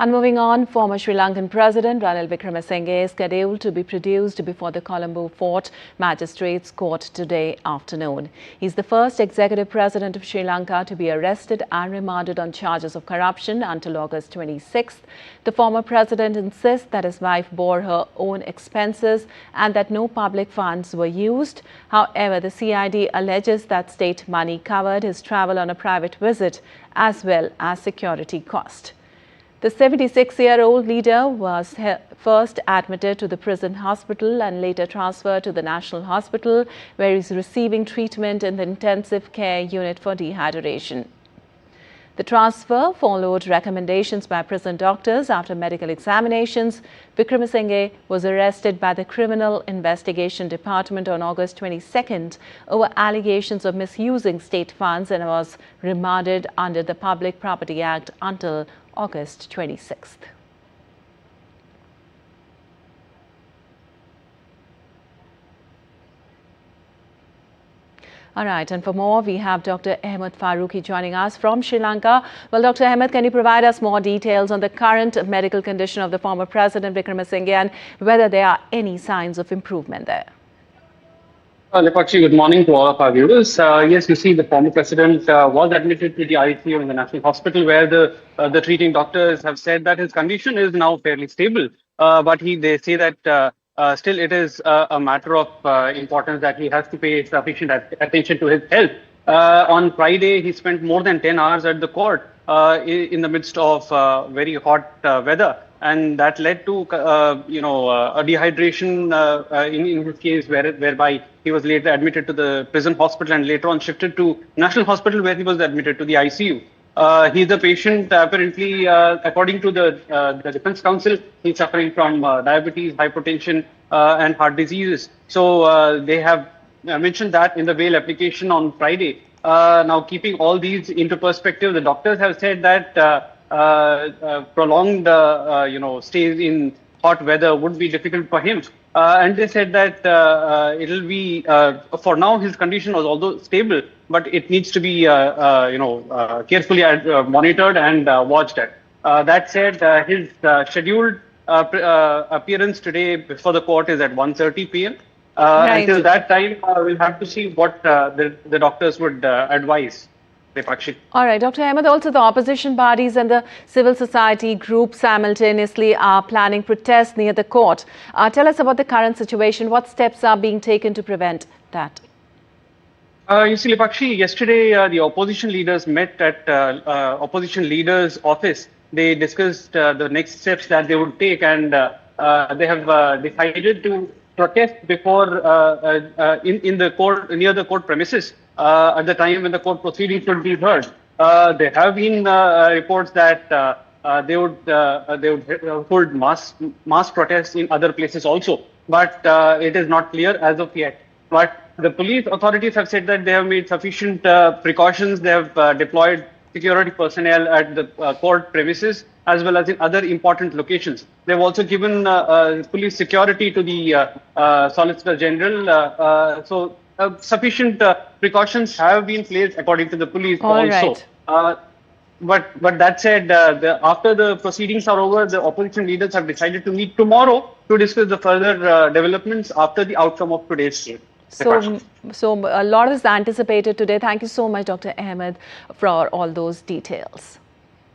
And moving on, former Sri Lankan President Ranil Wickremesinghe is scheduled to be produced before the Colombo Fort Magistrates Court today afternoon. He's the first executive president of Sri Lanka to be arrested and remanded on charges of corruption until August 26th. The former president insists that his wife bore her own expenses and that no public funds were used. However, the CID alleges that state money covered his travel on a private visit as well as security cost. The 76-year-old leader was first admitted to the prison hospital and later transferred to the National Hospital, where he is receiving treatment in the intensive care unit for dehydration. The transfer followed recommendations by prison doctors after medical examinations. Wickremesinghe was arrested by the Criminal Investigation Department on August 22nd over allegations of misusing state funds and was remanded under the Public Property Act until August 26th. All right, and for more, we have Dr. Ahmed Farooqi joining us from Sri Lanka. Well, Dr. Ahmed, can you provide us more details on the current medical condition of the former President Wickremesinghe and whether there are any signs of improvement there? Lepakshi, good morning to all of our viewers. Yes, you see, the former president was admitted to the ICU in the National Hospital, where the treating doctors have said that his condition is now fairly stable. But they say that still it is a matter of importance that he has to pay sufficient attention to his health. On Friday, he spent more than 10 hours at the court in the midst of very hot weather. And that led to, a dehydration in his case, whereby he was later admitted to the prison hospital and later on shifted to National Hospital, where he was admitted to the ICU. He's a patient, apparently, according to the Defense Council, he's suffering from diabetes, hypertension, and heart diseases. So they have mentioned that in the bail application on Friday. Now, keeping all these into perspective, the doctors have said that prolonged, stays in hot weather would be difficult for him. And they said that it'll be, for now, his condition was although stable, but it needs to be, carefully monitored and watched at. That said, his scheduled appearance today before the court is at 1:30 p.m. Right. Until that time, we'll have to see what the doctors would advise. All right, Dr. Ahmed, also the opposition parties and the civil society groups simultaneously are planning protests near the court. Tell us about the current situation. What steps are being taken to prevent that? You see, Lepakshi, yesterday the opposition leaders met at opposition leaders' office. They discussed the next steps that they would take, and they have decided to protest before in the court, near the court premises at the time when the court proceedings should be heard. There have been reports that they would hold mass protests in other places also, but it is not clear as of yet. But the police authorities have said that they have made sufficient precautions. They have deployed security personnel at the court premises as well as in other important locations. They've also given police security to the Solicitor General. So sufficient precautions have been placed according to the police also. Right. But that said, after the proceedings are over, the opposition leaders have decided to meet tomorrow to discuss the further developments after the outcome of today's case. So a lot is anticipated today. Thank you so much, Dr. Ahmed, for all those details.